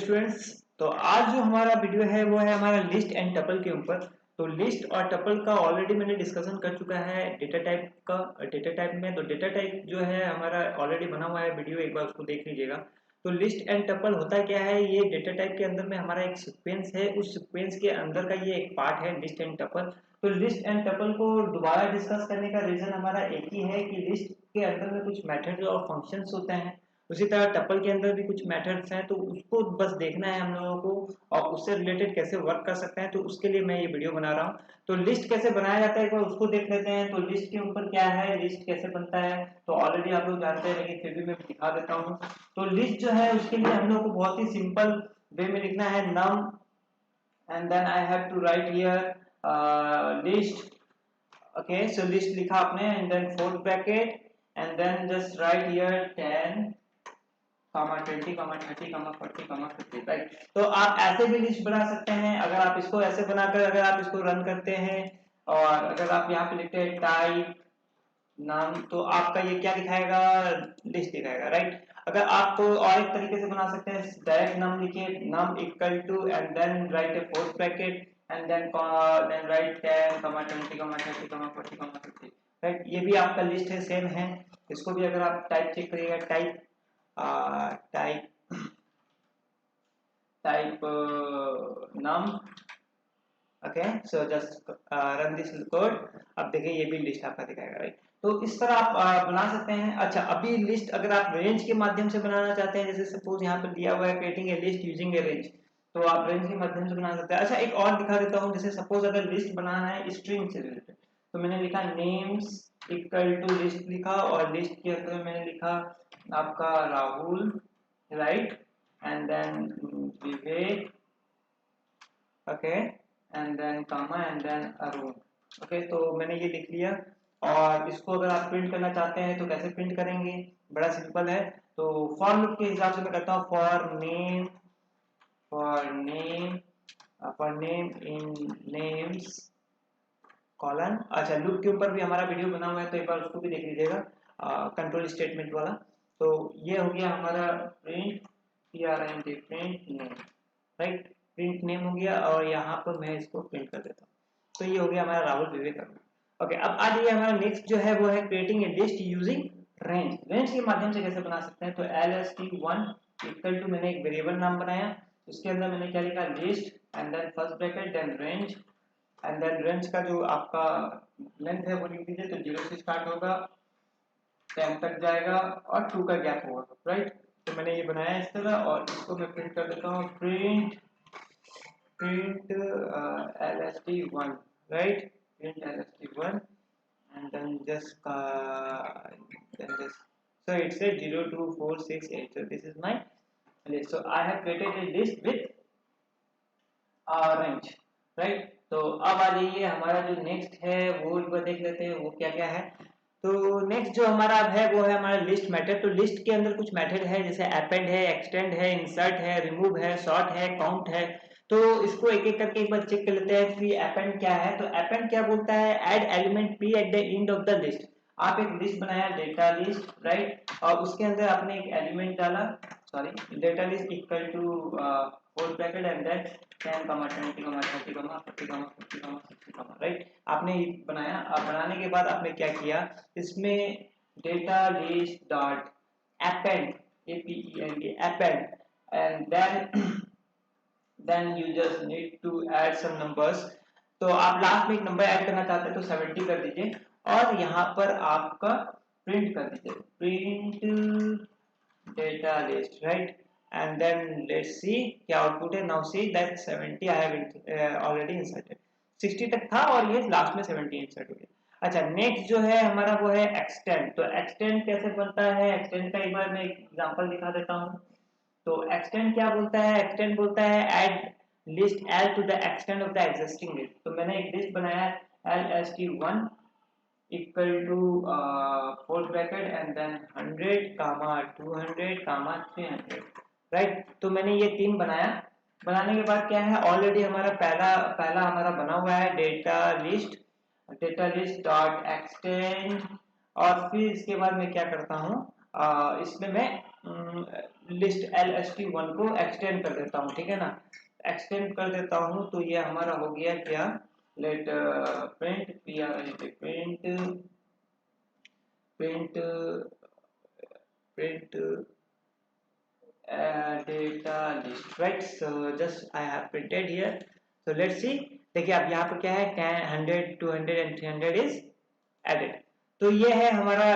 Students, तो आज जो हमारा वीडियो है वो है हमारा लिस्ट एंड टपल के ऊपर। तो लिस्ट और टपल का ऑलरेडी मैंने डिस्कशन कर चुका है डेटा टाइप का। डेटा टाइप में तो डेटा टाइप जो है हमारा ऑलरेडी बना हुआ है वीडियो, एक बार उसको देख लीजिएगा। तो लिस्ट एंड टपल होता क्या है, ये डेटा टाइप के अंदर में हमारा एक सीक्वेंस है, उस सीक्वेंस के अंदर का ये एक पार्ट है लिस्ट एंड टपल। तो लिस्ट एंड टपल को दोबारा डिस्कस करने का रीजन हमारा एक ही है कि लिस्ट के अंदर में कुछ मेथड्स और फंक्शंस होते हैं, उसी तरह टपल के अंदर भी कुछ मेथड्स हैं, तो उसको बस देखना है हम लोगों को और उससे रिलेटेड कैसे वर्क कर सकते हैं। तो उसके लिए मैं ये वीडियो बना रहा हूँ। तो लिस्ट कैसे बनाया जाता है एक बार उसको देख लेते हैं। तो लिस्ट के ऊपर क्या है, लिस्ट कैसे बनता है तो ऑलरेडी आप लोग जानते हैं, लेकिन फिर भी मैं दिखा देता हूँ। तो लिस्ट जो है उसके लिए हम लोग को बहुत ही सिंपल वे में लिखना है num and then I have to write here list. Okay, so list लिखा आपने and then fourth bracket and then just write here 10 20 30 40 50, right. तो आप ऐसे भी लिस्ट बना सकते हैं। अगर आप इसको ऐसे बनाकर अगर आप इसको रन करते हैं और अगर आप यहाँ पे लिखते हैं टाइप नाम, तो आपका ये क्या दिखाएगा, लिस्ट दिखाएगा, राइट। अगर आप और एक तरीके से बना सकते हैं, डायरेक्ट नाम लिखिए, नाम equal to and then write a fourth bracket and then write 10 20 30 40 50, right. ये भी आपका लिस्ट है, सेम है। इसको भी अगर आप टाइप चेक करिएगा, type num, okay, so just run this code. अब देखिए ये भी लिस्ट आपका दिखाएगा, राइट। तो इस तरह आप बना सकते हैं। अच्छा, अभी लिस्ट अगर आप रेंज के माध्यम से बनाना चाहते हैं, जैसे सपोज यहाँ पर दिया हुआ है creating a list using A range, तो आप रेंज के माध्यम से बना सकते हैं। अच्छा, एक और दिखा देता हूँ। जैसे सपोज अगर लिस्ट बनाना है स्ट्रिंग से रिलेटेड, तो मैंने लिखा नेम्स इक्वल टू लिस्ट लिखा और लिस्ट के अंदर मैंने लिखा आपका Rahul, right, and then Vivek, okay, and then comma and then Arun. Okay, तो मैंने ये लिख लिया। और इसको अगर आप प्रिंट करना चाहते हैं तो कैसे प्रिंट करेंगे, बड़ा सिंपल है। तो फॉर लूप के हिसाब से मैं करता हूँ for name in names colon. अच्छा, लूप के ऊपर भी हमारा वीडियो बना हुआ है, तो एक बार उसको भी देख लीजिएगा, कंट्रोल स्टेटमेंट वाला। तो ये हो गया हमारा print name, right. Print name हो गया और यहाँ पर मैं इसको प्रिंट कर देता हूँ। तो ये हो गया हमारा राहुल विवेक। ओके, अब आ जाइए हमारा नेक्स्ट जो है वो है creating a list using range. Range के माध्यम से कैसे बना सकते हैं, तो lst1 इक्वल टू मैंने एक वेरिएबल नाम बनाया, उसके अंदर मैंने क्या लिखा, list and then first bracket then range and then range का जो आपका लेंथ है वो लिख दीजिए। तो 0 से स्टार्ट होगा, 10 तक जाएगा और 2 का गैप होगा, राइट। तो मैंने ये बनाया इस तरह और इसको मैं प्रिंट कर देता हूँ, print lst1, right, print lst1 and then just so it says 0 2 4 6 8, so this is my list. So I have created a list with range, right। तो अब आ जाइए हमारा जो नेक्स्ट है वो एक बार देख लेते हैं वो क्या क्या है। तो नेक्स्ट जो हमारा अब है वो है हमारा लिस्ट मेथड। तो लिस्ट के अंदर कुछ मेथड है, जैसे अपेंड है, एक्सटेंड है, इंसर्ट है, रिमूव है, सॉर्ट है, काउंट है। तो इसको एक एक करके एक बार चेक कर लेते हैं कि अपेंड क्या है। तो अपेंड क्या बोलता है, add element p at the end of the list. आप एक लिस्ट बनाया डेटा लिस्ट, राइट, और उसके अंदर आपने एक एलिमेंट डाला, sorry, data list equal to four bracket and then 10 20 30 40 50 60, right. आपने बनाया। अब बनाने के बाद आपने क्या किया, इसमें data list dot append, append and then you just need to add some numbers। तो आप लास्ट में एक नंबर ऐड करना चाहते हैं तो 70 कर दीजिए और यहाँ पर आपका प्रिंट कर दीजिए, print data list, right, and then let's see क्या आउटपुट है। Now see that 70 I have already inserted, 60 तक था और ये लास्ट में 70 इंसर्ट हो गया। अच्छा, नेक्स्ट जो है हमारा वो है एक्सटेंड। तो एक्सटेंड कैसे बनता है, एक्सटेंड का एक बार मैं एग्जांपल दिखा देता हूँ। तो एक्सटेंड क्या बोलता है, एक्सटेंड बोलता है add list L to the extend of the existing list. तो मैंने एक लिस्ट बनाया lst1 equal to four bracket and then 100 200 300, right. तो मैंने ये तीन बनाया। बनाने के बाद क्या है, ऑलरेडी हमारा पहला हमारा बना हुआ है डेटा लिस्ट डॉट एक्सटेंड। और फिर इसके बाद मैं क्या करता हूँ, इसमें मैं लिस्ट LST1 को एक्सटेंड कर देता हूँ, ठीक है ना। एक्सटेंड कर देता हूँ तो ये हमारा हो गया क्या, let print print print print data list, right? So just I have printed here. So let's see, देखिए अब यहाँ पर क्या है, 10, 100, 200 and 300 is added. तो ये है हमारा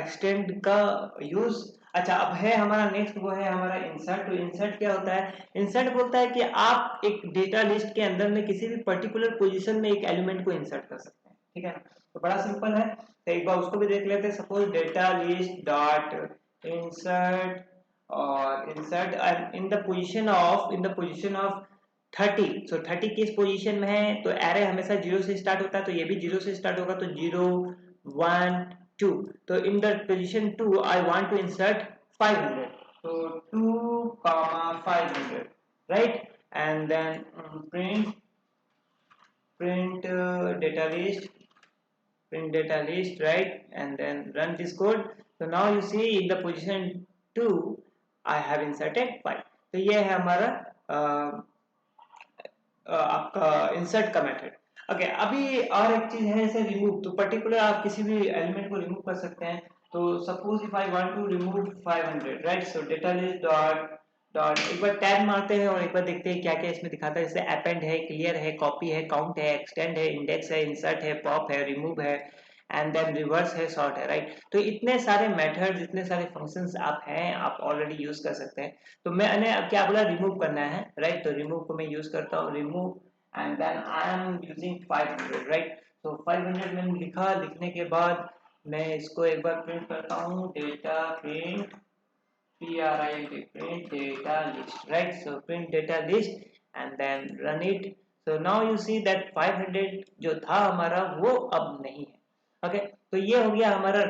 एक्सटेंड का यूज। अच्छा, अब है हमारा नेक्स्ट, वो है हमारा इंसर्ट। तो इंसर्ट क्या होता है? इंसर्ट बोलता है कि आप एक डेटा लिस्ट के अंदर में किसी भी पर्टिकुलर पोजीशन में एक एलिमेंट को इंसर्ट कर सकते हैं, ठीक है। तो बड़ा सिंपल है, तो एक बार उसको भी देख लेते हैं। Suppose data list dot insert, और insert in the position of 30। So 30 किस पोजीशन में है? तो एरे हमेशा 0 से स्टार्ट होता है, तो ये भी 0 से स्टार्ट होगा, तो 0 1 2। तो in the position 2 I want to insert 500, तो 2 500, right. And then print data list, right, and then run this code. So now you see in the position 2 I have inserted 5। तो ये है हमारा आपका इंसर्ट का मेथड। ओके, अभी और एक चीज है जैसे रिमूव। तो पर्टिकुलर आप किसी भी एलिमेंट को रिमूव कर सकते हैं। तो suppose if I want to remove 500, right, so data list dot dot, एक बार टैब मारते हैं और एक बार देखते हैं क्या क्या इसमें दिखाता है। जैसे अपेंड है, क्लियर है, कॉपी है, काउंट है, एक्सटेंड है, इंडेक्स है, इंसर्ट है, पॉप है, रिमूव है, एंड देन रिवर्स है, सॉर्ट है, राइट। तो इतने सारे मेथड्स, इतने सारे फंक्शंस आप ऑलरेडी यूज कर सकते हैं। तो मैंने अब क्या बोला, रिमूव करना है, राइट। तो रिमूव को मैं यूज करता हूँ, remove, and then I am using 500, right? So 500 मैंने लिखा, लिखने के बाद मैं इसको एक बार प्रिंट करता हूँ, data print print data list, right? So print data list and then run it. So now you see that 500 जो था हमारा वो अब नहीं है। ओके, तो ये हो गया हमारा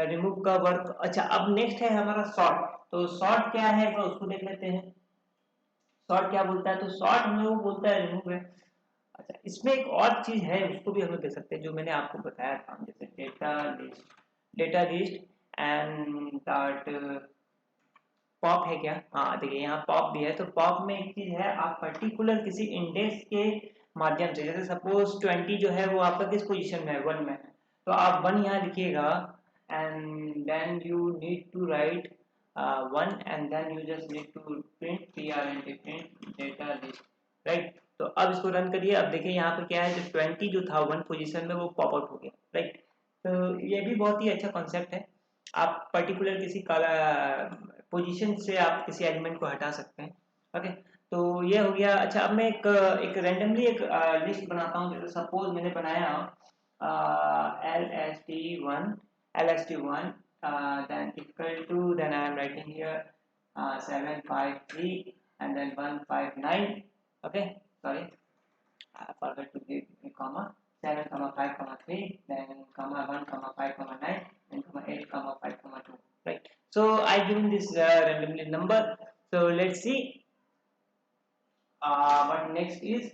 रिमूव का वर्क। अच्छा, अब नेक्स्ट है हमारा सॉर्ट। तो सॉर्ट क्या है तो उसको देख लेते हैं। सॉर्ट क्या बोलता है? तो सॉर्ट हमें वो बोलता है रिमूव है। अच्छा, इसमें एक और चीज है, उसको भी हम लोग देख सकते हैं, जो मैंने आपको बताया था, जैसे data list and dot pop है क्या। हाँ देखिए, यहाँ पॉप भी है। तो पॉप में एक चीज है, आप पर्टिकुलर किसी इंडेक्स के माध्यम से, जैसे सपोज 20 जो है वो आपका किस पोजीशन में है, 1 में है, तो आप 1 यहाँ लिखिएगा, and then you need to write 1, and then you just need to print data list, right. तो अब इसको रन करिए। अब देखिए यहाँ पर क्या है, जो 20 जो था 1 पोजीशन में, वो पॉप आउट हो गया, राइट। तो ये भी बहुत ही अच्छा कॉन्सेप्ट है। आप पर्टिकुलर किसी पोजीशन से आप किसी एलिमेंट को हटा सकते हैं। ओके, तो ये हो गया। अच्छा, अब मैं एक रैंडमली एक लिस्ट बनाता हूँ। जैसे सपोज मैंने बनाया LST1 then equal to, then I am writing here 753 and then 159। okay, sorry, I forgot to give a comma, 7 comma 5 comma 3, then comma 1 comma 5 comma 9, and comma 8 comma 5 comma 2, right. So I given this randomly number. So let's see what next is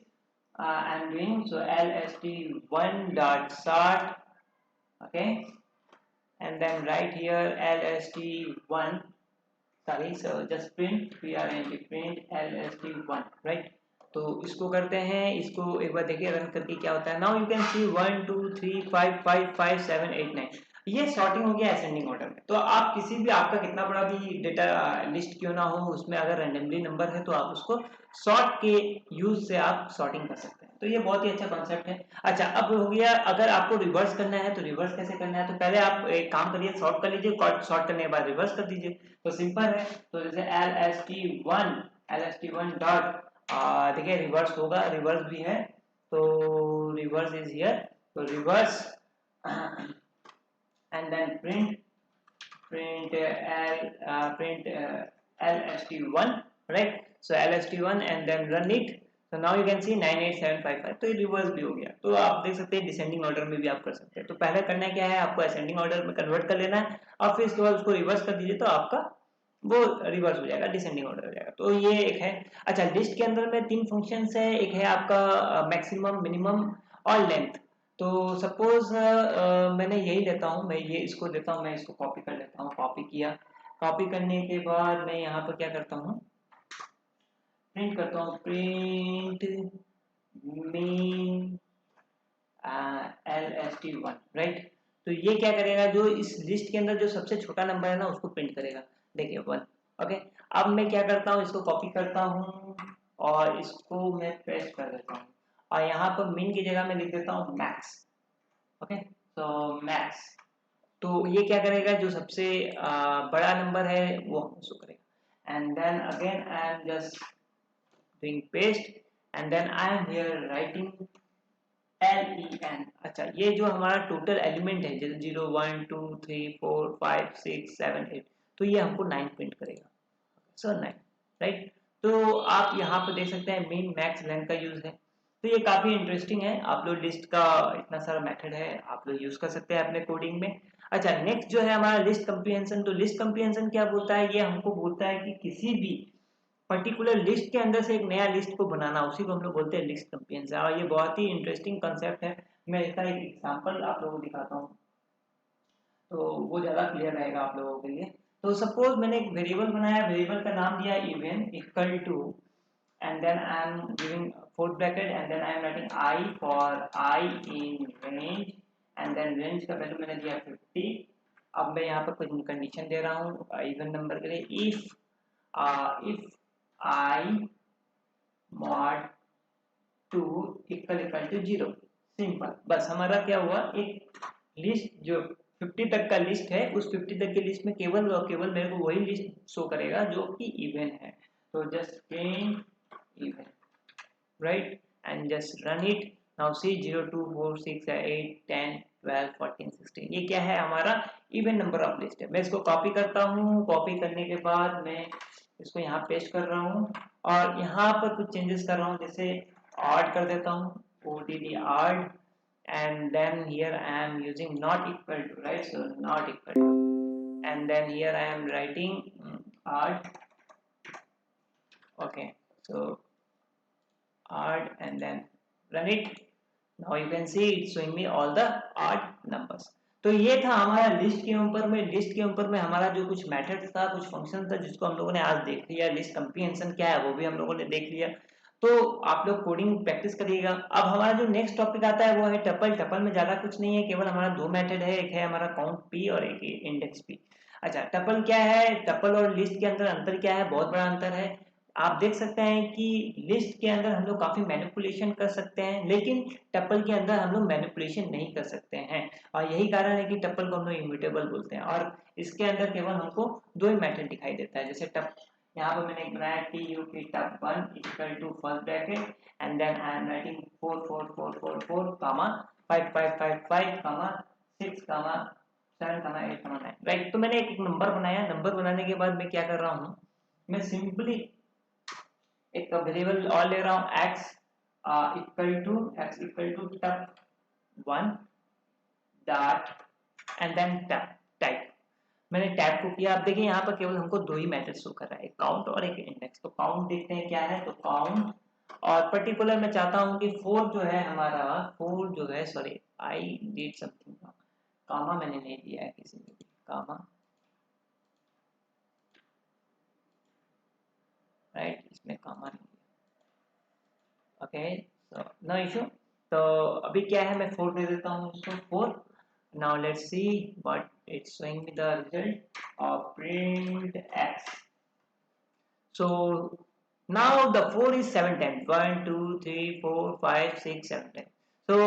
I'm doing. So LST1 dot sort, okay, and then right here LST1, sorry, so just print print LST1, right। तो इसको करते हैं, इसको एक बार देखिए run करके क्या होता है। नाउ यू कैन सी 1 2 3 5 5 5 7 8 9, ये सॉर्टिंग हो गया असेंडिंग ऑर्डर में। तो आप किसी भी, आपका कितना बड़ा भी डेटा लिस्ट क्यों ना हो, उसमें अगर रैंडमली नंबर है तो आप उसको सॉर्ट के यूज से आप सॉर्टिंग कर सकते हैं। तो ये बहुत ही अच्छा कॉन्सेप्ट है। अच्छा, अब हो गया, अगर आपको रिवर्स करना है तो रिवर्स कैसे करना है। तो पहले आप एक काम करिए, सॉर्ट कर लीजिए, सॉर्ट करने के बाद रिवर्स कर दीजिए, तो सिंपल है। तो जैसे LST1 डॉट, देखिए रिवर्स होगा, रिवर्स भी है, तो रिवर्स इज हियर। तो reverse and then print LST1, right। So LST1 and then run it। so now you can see 98755, तो ये रिवर्स भी हो गया। तो आप देख सकते हैं डिसेंडिंग ऑर्डर में भी आप कर सकते हैं। तो पहले करना क्या है, आपको असेंडिंग ऑर्डर में कन्वर्ट कर लेना है, और फिर इसके बाद उसको रिवर्स कर दीजिए, तो आपका वो रिवर्स हो जाएगा, डिसेंडिंग ऑर्डर हो जाएगा। तो ये एक है। अच्छा, लिस्ट के अंदर में 3 फंक्शंस है। एक है आपका मैक्सिमम, मिनिमम और लेंथ। तो सपोज मैंने यही लेता हूँ, मैं ये इसको देता हूँ, मैं इसको कॉपी कर लेता हूँ, कॉपी किया, कॉपी करने के बाद मैं यहाँ पर क्या करता हूँ, प्रिंट करता हूँ, प्रिंट मीन LST1, राइट। तो ये क्या करेगा, जो इस लिस्ट के अंदर जो सबसे छोटा नंबर है ना उसको प्रिंट करेगा, देखिए 1। ओके, अब मैं क्या करता हूँ, इसको कॉपी करता हूँ और इसको मैं पेस्ट कर देता हूँ और यहाँ पर मीन की जगह में लिख देता हूँ मैक्स। ओके, तो मैक्स, तो ये क्या करेगा, जो सबसे बड़ा नंबर है वो उसको करेगा। And then again I am just doing paste and then I am here writing LEN। अच्छा, ये जो हमारा टोटल एलिमेंट है जैसे 0 1 2 3 4 5 6 7 8, तो ये हमको 9 प्रिंट करेगा, सर 9, राइट। तो आप यहाँ पर देख सकते हैं मीन मैक्स लेंथ का यूज है। तो ये काफी इंटरेस्टिंग है, आप लोग लिस्ट का इतना सारा मेथड है आप लोग यूज कर सकते हैं अपने कोडिंग में। अच्छा, नेक्स्ट जो है हमारा लिस्ट कंप्रीहेंशन। तो लिस्ट कंप्रीहेंशन क्या बोलता है, ये हमको बोलता है कि किसी भी पर्टिकुलर लिस्ट के अंदर से एक नया लिस्ट को बनाना, उसी को हम लोग बोलते हैं लिस्ट कंप्रीहेंशन। और ये बहुत ही इंटरेस्टिंग कंसेप्ट है, मैं इसका एक एग्जांपल आप लोगों को दिखाता हूँ तो वो ज़्यादा क्लियर रहेगा आप लोगों के लिए। तो सपोज मैंने एक वेरिएबल बनाया, वेरिएबल का नाम दिया even equal to, and then I am giving fourth bracket and then I am writing I for I in range, and then range का वैल्यू मैंने दिया 50। अब मैं यहाँ पर कुछ कंडीशन दे रहा हूँ इवन नंबर के लिए, if I mod 2 equal to 0, simple. बस हमारा क्या हुआ, एक लिस्ट जो 50 तक का लिस्ट है, उस 50 तक की लिस्ट में केवल और केवल मेरे को वही लिस्ट शो करेगा जो कि इवन है। तो just print even, right, and just run it. Now see 0 2 4 6 8 10 12 14 16, ये क्या है, हमारा इवन नंबर ऑफ लिस्ट है। मैं इसको कॉपी करता हूँ, कॉपी करने के बाद मैं इसको यहाँ पेस्ट कर रहा हूँ और यहाँ पर कुछ चेंजेस कर रहा हूँ, जैसे odd कर देता हूँ, ODD odd, and then here I am using not equal to, right, so not equal to, and then here I am writing odd. Okay, so odd and then run it. Now you can see it's showing me all the odd numbers. तो ये था हमारा list के ऊपर में। List के ऊपर में हमारा जो कुछ मेथड था, कुछ फंक्शन था, जिसको हम लोगों ने आज देख लिया। लिस्ट कंप्रीहेंशन क्या है वो भी हम लोगों ने देख लिया। तो आप लोग कोडिंग प्रैक्टिस करिएगा। अब हमारा जो नेक्स्ट टॉपिक आता है वो है टपल। टपल में ज्यादा कुछ नहीं है, केवल हमारा दो मेथड है, एक है हमारा काउंट पी और एक इंडेक्स पी। अच्छा, टपल क्या है, टपल और लिस्ट के अंदर अंतर क्या है, बहुत बड़ा अंतर है। आप देख सकते हैं कि लिस्ट के अंदर हम लोग काफी मैनिपुलेशन कर सकते हैं, लेकिन टपल के अंदर हम लोग मैनिपुलेशन नहीं कर सकते हैं। और यही कारण है कि टपल को हम लोग इम्यूटेबल बोलते हैं और इसके अंदर केवल हमको दो ही मेथड दिखाई देता है। जैसे टप, यहाँ पर मैंने एक बनाया टी यू की tup 1 equal to first bracket and then I am writing 4 4 4 4 4 comma 5 5 5 5 comma 6 comma 7 comma 8 comma 9, right. तो मैंने एक नंबर बनाया। नंबर बनाने के बाद मैं क्या कर रहा हूँ, मैं सिंपली एक वेरिएबल और ले रहा हूँ x equal to tup 1 dot and then tup type. मैंने टैब को किया। आप देखिए यहाँ पर केवल हमको दो ही मेथड शो कर रहा है, एक काउंट और एक इंडेक्स। तो काउंट देखते हैं क्या है, तो काउंट और पर्टिकुलर मैं चाहता हूँ कि 4 जो है हमारा, 4 जो है, सॉरी आई डिड समथिंग, कामा मैंने नहीं दिया है किसी ने भी, कामा, राइट, इसमें कामा नहीं दिया। Okay, so no issue. तो अभी क्या है, मैं 4 दे देता हूँ इसको 4। Now let's see what it's showing me the result of print x. So now the 4 is 7 times, 1 2 3 4 5 6 7 times. So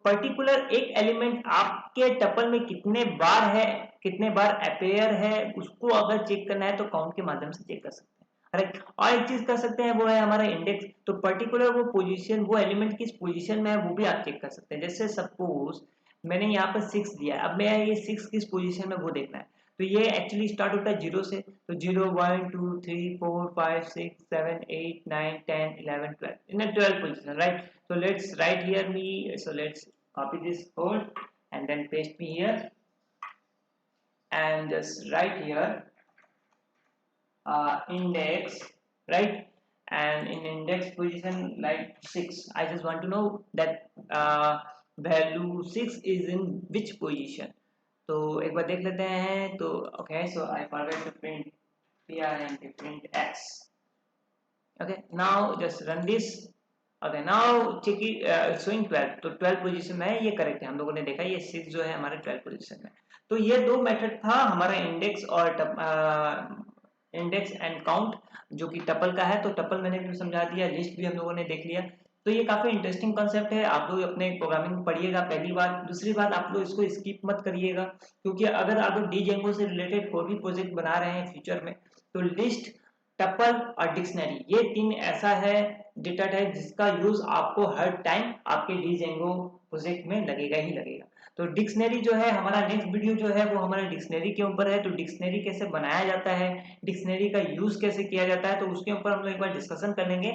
particular एक एलिमेंट आपके टपल में कितने बार है, कितने बार अपेयर है, उसको अगर चेक करना है तो काउंट के माध्यम से चेक कर सकते हैं। और एक चीज कर सकते हैं वो है हमारा इंडेक्स। तो पर्टिकुलर वो पोजीशन, वो एलिमेंट किस पोजीशन में है वो भी आप चेक कर सकते हैं। जैसे सपोज मैंने यहाँ पर 6 दिया, अब मैं ये 6 किस पोजीशन में वो देखना है। तो ये एक्चुअली स्टार्ट होता है 0 से, तो 0 1 2 3 4 5 6 7 8 9 10 11 12 in a 12 position, right? So let's write here me, so let's copy this code and then paste me here and just write here index, right? And in index position like 6, I just want to know that value 6 is in which position. तो एक बार देख लेते हैं। तो okay, so I forget to print print x. Okay, now just run this. Okay, now check it, it's showing 12, तो 12 position में है, ये करेक्ट है। हम लोगों ने देखा ये 6 जो है हमारे 12 पोजीशन में। तो ये दो मेथड था हमारा, इंडेक्स और इंडेक्स एंड काउंट, जो कि टपल का है। तो टपल मैंने भी समझा दिया, लिस्ट भी हम लोगों ने देख लिया। तो ये काफी इंटरेस्टिंग कॉन्सेप्ट है, आप लोग अपने प्रोग्रामिंग में पढ़िएगा। पहली बात, दूसरी बात, आप लोग इसको स्किप मत करिएगा, क्योंकि अगर आप लोग डीजेंगो से रिलेटेड कोई भी प्रोजेक्ट बना रहे हैं फ्यूचर में, तो लिस्ट, टपल और डिक्शनरी, ये तीन ऐसा है डेटा टाइप जिसका यूज आपको हर टाइम आपके डीजेंगो प्रोजेक्ट में लगेगा ही लगेगा। तो डिक्शनरी जो है, हमारा नेक्स्ट वीडियो जो है वो हमारा डिक्शनरी के ऊपर है। तो डिक्शनरी कैसे बनाया जाता है, डिक्शनरी का यूज कैसे किया जाता है, तो उसके ऊपर हम लोग एक बार डिस्कशन करेंगे।